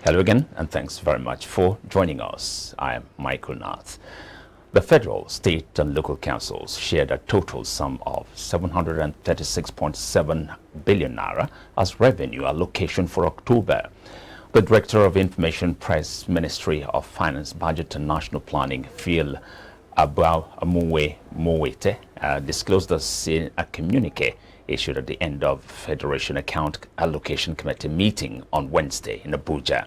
Hello again, and thanks very much for joining us. I am Michael Nath. The federal, state, and local councils shared a total sum of 736.7 billion naira as revenue allocation for October. The Director of Information Press Ministry of Finance, Budget and National Planning, FUELL, Mowete, disclosed this in a communique issued at the end of Federation Account Allocation Committee meeting on Wednesday in Abuja.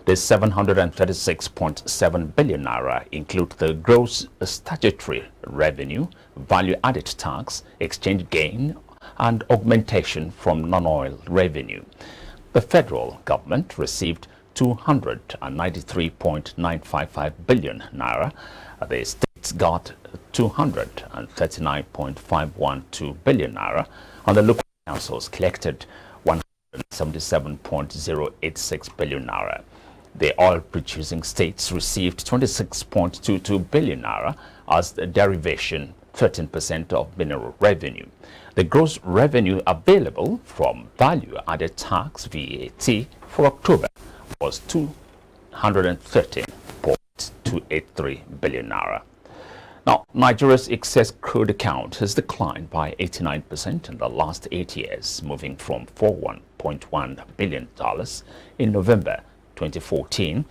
The 736.7 billion naira include the gross statutory revenue, value-added tax, exchange gain, and augmentation from non-oil revenue. The federal government received 293.955 billion naira. The states got 239.512 billion naira, and the local councils collected 177.086 billion naira. The oil-producing states received 26.22 billion naira as the derivation, 13% of mineral revenue. The gross revenue available from value-added tax (VAT) for October was 213.283 billion naira. Now, Nigeria's excess crude account has declined by 89% in the last 8 years, moving from $41.1 billion in November 2014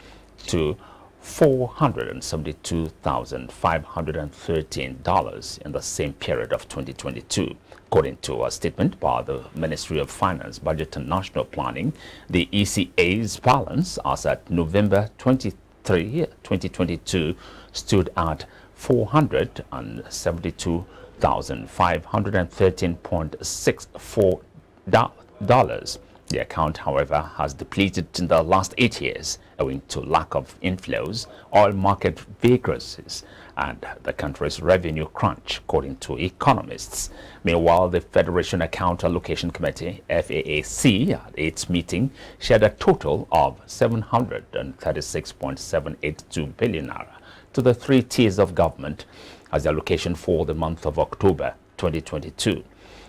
to $472,513 in the same period of 2022. According to a statement by the Ministry of Finance, Budget and National Planning, the ECA's balance as at November 23, 2022 stood at $472,513.64. The account, however, has depleted in the last 8 years owing to lack of inflows, oil market vagaries, and the country's revenue crunch, according to economists. Meanwhile, the Federation Account Allocation Committee, FAAC, at its meeting, shared a total of 736.782 billion naira to the three tiers of government as the allocation for the month of October 2022.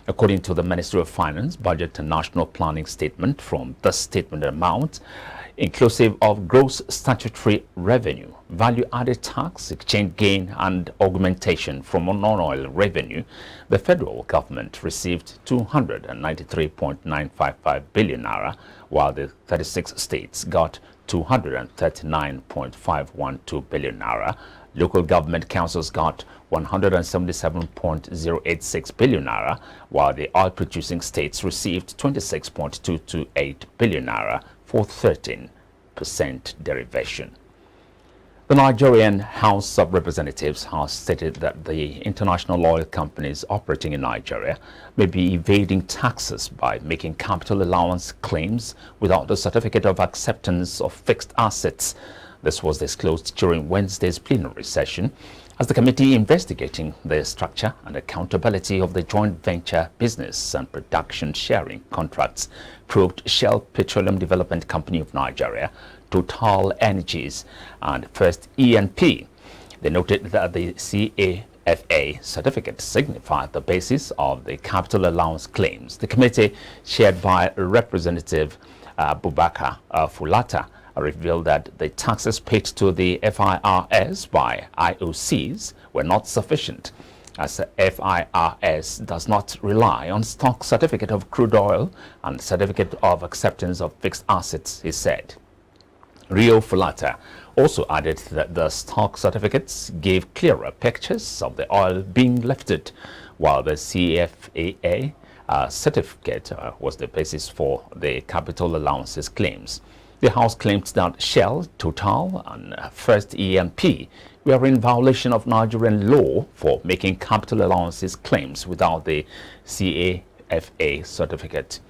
According to the Ministry of Finance, Budget and National Planning statement, from the statement amount, inclusive of gross statutory revenue, value-added tax, exchange gain, and augmentation from non-oil revenue, the federal government received 293.955 billion naira, while the 36 states got 239.512 billion naira. Local government councils got 177.086 billion naira, while the oil-producing states received 26.228 billion naira for 13% derivation. The Nigerian House of Representatives has stated that the international oil companies operating in Nigeria may be evading taxes by making capital allowance claims without the certificate of acceptance of fixed assets. This was disclosed during Wednesday's plenary session as the committee investigating the structure and accountability of the joint venture business and production sharing contracts probed Shell Petroleum Development Company of Nigeria, Total Energies, and First E&P. They noted that the CAFA certificate signified the basis of the capital allowance claims. The committee, chaired by Representative Abubakar Fulata, revealed that the taxes paid to the FIRS by IOCS were not sufficient, as the FIRS does not rely on stock certificate of crude oil and certificate of acceptance of fixed assets, he said. Rio Fulata also added that the stock certificates gave clearer pictures of the oil being lifted, while the CFAA certificate was the basis for the capital allowances claims. The House claimed that Shell, Total, and First E&P were in violation of Nigerian law for making capital allowances claims without the CAFA certificate.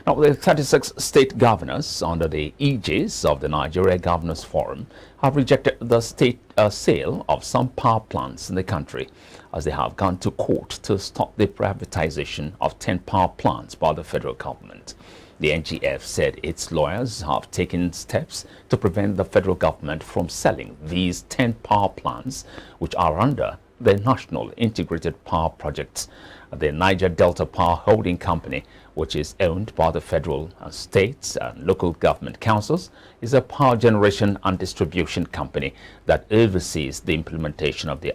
Now, the 36 state governors under the aegis of the Nigeria Governors Forum have rejected the state sale of some power plants in the country, as they have gone to court to stop the privatization of 10 power plants by the federal government. The NGF said its lawyers have taken steps to prevent the federal government from selling these 10 power plants, which are under the National Integrated Power Projects. The Niger Delta Power Holding Company which is owned by the federal, states and local government councils, is a power generation and distribution company that oversees the implementation of the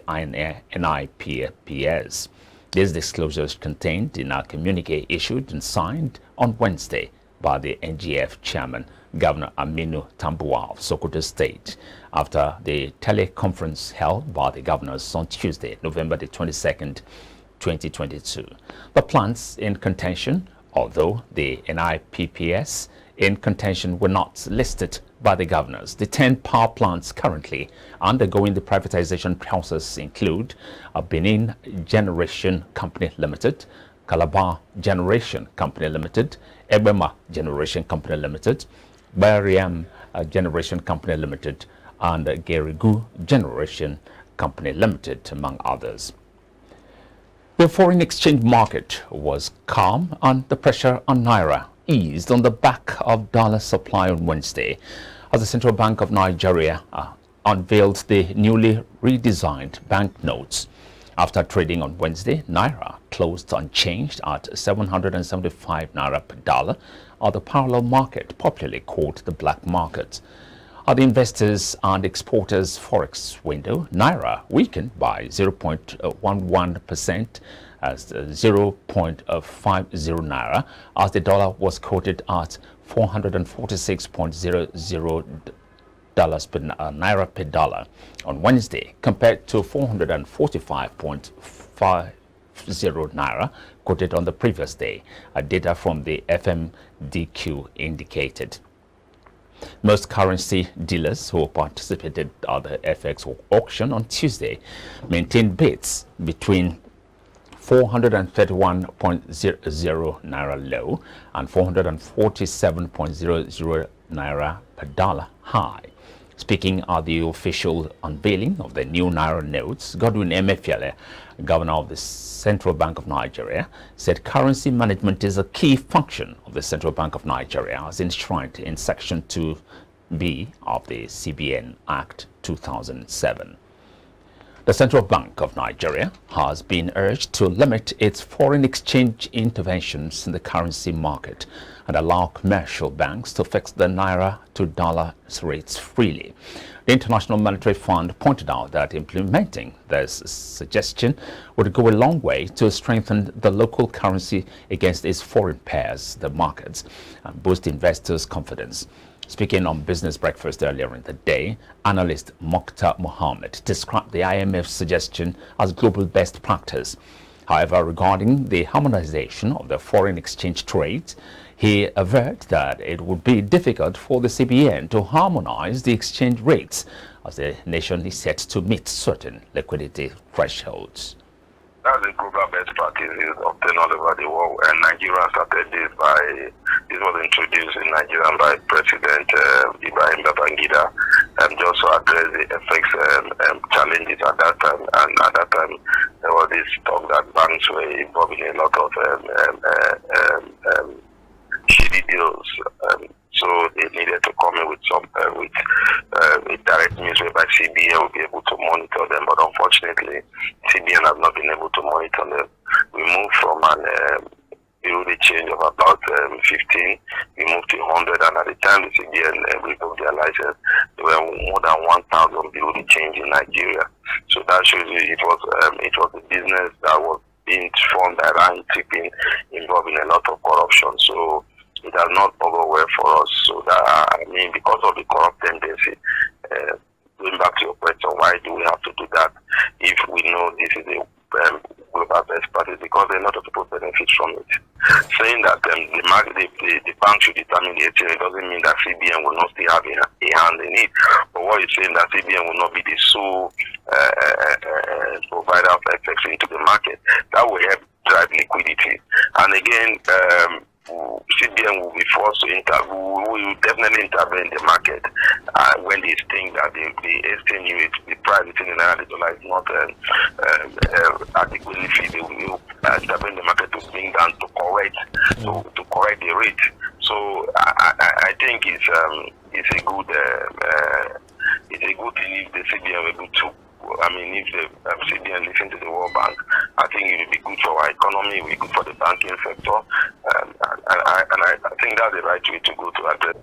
NIPPS. These disclosures contained in a communique issued and signed on Wednesday by the NGF chairman, Governor Aminu Tambuwal of Sokoto State, after the teleconference held by the governors on Tuesday, November the 22nd, 2022. The plants in contention, although the NIPPS in contention were not listed by the governors. The 10 power plants currently undergoing the privatization process include Benin Generation Company Limited, Calabar Generation Company Limited, Ebema Generation Company Limited, Bariam Generation Company Limited, and Gerigu Generation Company Limited, among others. The foreign exchange market was calm and the pressure on NAIRA eased on the back of dollar supply on Wednesday as the Central Bank of Nigeria unveiled the newly redesigned banknotes. After trading on Wednesday, NAIRA closed unchanged at 775 Naira per dollar at the parallel market, popularly called the black market. At the investors and exporters forex window, NAIRA weakened by 0.11% as 0.50 Naira, as the dollar was quoted at $446.00 per Naira per dollar on Wednesday, compared to 445.50 Naira quoted on the previous day, data from the FMDQ indicated. Most currency dealers who participated at the FX auction on Tuesday maintained bids between 431.00 Naira low and 447.00 Naira per dollar high. Speaking at the official unveiling of the new Naira notes, Godwin Emefiele, governor of the Central Bank of Nigeria, said currency management is a key function of the Central Bank of Nigeria as enshrined in Section 2B of the CBN Act 2007. The Central Bank of Nigeria has been urged to limit its foreign exchange interventions in the currency market and allow commercial banks to fix the Naira to dollar rates freely. The International Monetary Fund pointed out that implementing this suggestion would go a long way to strengthen the local currency against its foreign pairs, the markets, and boost investors' confidence. Speaking on Business Breakfast earlier in the day, analyst Mokhtar Mohammed described the IMF's suggestion as global best practice. However, regarding the harmonization of the foreign exchange trade, he averred that it would be difficult for the CBN to harmonize the exchange rates as the nation is set to meet certain liquidity thresholds. That's the global best practices obtained all over the world, and Nigeria started this was introduced in Nigeria by President Ibrahim Babangida, just to address the FX challenges at that time. And at that time, there was this talk that banks were involved in a lot of shady deals. So they needed to come in with some with direct means whereby CBN will be able to monitor them. But unfortunately, CBN has not been able to monitor them. We moved from an the change of about 15, we moved to 100, and at the time the CBN revoked their license, there were more than 1,000 building change in Nigeria. So that shows you it was a business that was being formed by round tripping, involving a lot of corruption. So it has not over well for us. So that because of the corrupt tendency, going back to your question, why do we have to do that if we know this is a global best practice? Because a lot of people benefit from it. Saying that the bank should determine the exchange doesn't mean that CBN will not still have a hand in it. But what you're saying that CBN will not be the sole provider of FX into the market, that will help drive liquidity. And again, CBN will be forced to will definitely intervene in the market when they think that the exchange rate, the price between the Naira and the dollar is not adequately fit. They will intervene in the market to bring down to correct the rate. So I think it's a good thing if the CBN will be able to. If the CBN listen to the World Bank, I think it will be good for our economy, it will be good for the banking sector, I think that's the right way to go to address.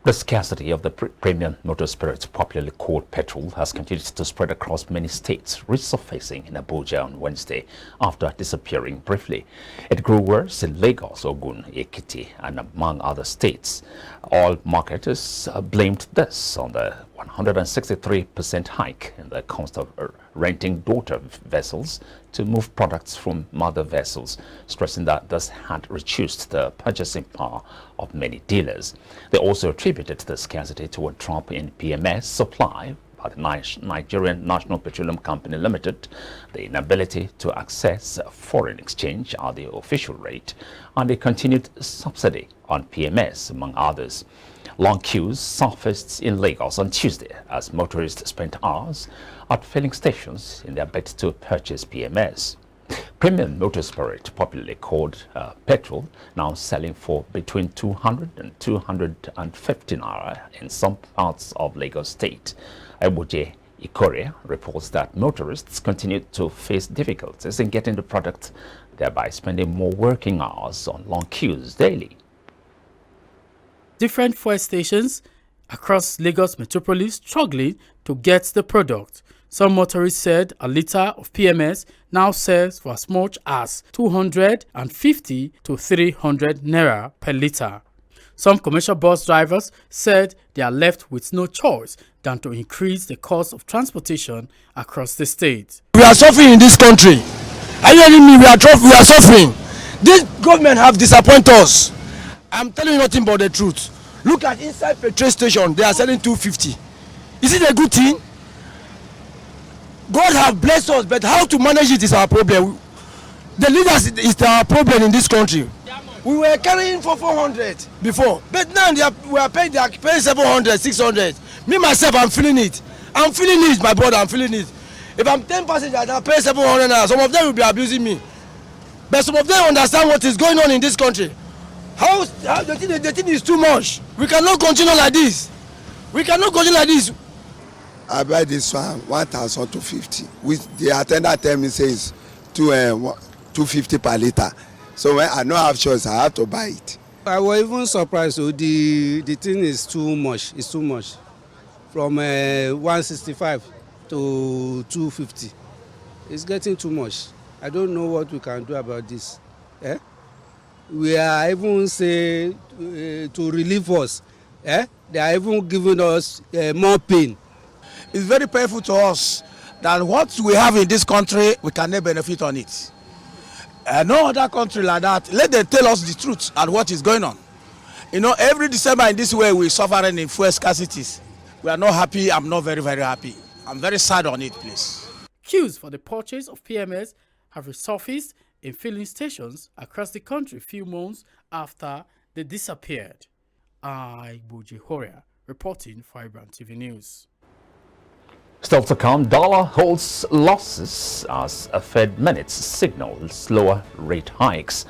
The scarcity of the premium motor spirit, popularly called petrol, has continued to spread across many states, resurfacing in Abuja on Wednesday after disappearing briefly. It grew worse in Lagos, Ogun, Ekiti, and among other states. All marketers blamed this on the 163% hike in the cost of renting daughter vessels to move products from mother vessels, stressing that this had reduced the purchasing power of many dealers. They also attributed the scarcity to a drop in PMS supply by the Nigerian National Petroleum Company Limited, the inability to access foreign exchange at the official rate, and the continued subsidy on PMS, among others. Long queues surfaced in Lagos on Tuesday as motorists spent hours at filling stations in their bid to purchase PMS. Premium motor spirit, popularly called petrol, now selling for between 200 and 250 naira in some parts of Lagos State. Ebuje Ikoria reports that motorists continue to face difficulties in getting the product, thereby spending more working hours on long queues daily. Different fuel stations across Lagos metropolis struggling to get the product. Some motorists said a litre of PMS now sells for as much as 250 to 300 naira per litre. Some commercial bus drivers said they are left with no choice than to increase the cost of transportation across the state. We are suffering in this country. Are you hearing me? We are suffering. This government have disappointed us. I'm telling you nothing but the truth. Look at inside petrol station, they are selling 250. Is it a good thing? God have blessed us, but how to manage it is our problem. The leaders is our problem in this country. We were carrying for 400 before, but now they are paying 700, 600. Me myself, I'm feeling it. I'm feeling it, my brother. I'm feeling it. If I'm 10 passengers, I pay 700 now. Some of them will be abusing me, but some of them understand what is going on in this country. How the thing is too much. We cannot continue like this. We cannot continue like this. I buy this one 1,250. With the attendant tell me says 250 per liter. So when I don't have choice, I have to buy it. I was even surprised. So the thing is too much. It's too much. From 165 to 250. It's getting too much. I don't know what we can do about this. Eh? We are even say to relieve us. Eh? They are even giving us more pain. It's very painful to us that what we have in this country, we cannot benefit on it. No other country like that, let them tell us the truth and what is going on. You know, every December in this way, we're suffering in fuel scarcities. We are not happy. I'm not very, very happy. I'm very sad on it, please. Queues for the purchase of PMS have resurfaced in filling stations across the country a few months after they disappeared. IbrandTV reporting for IBrandTV News. Still to come, dollar holds losses as a Fed minutes signals lower rate hikes.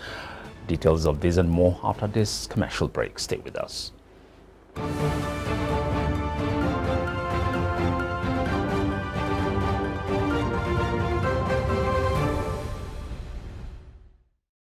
Details of this and more after this commercial break. Stay with us.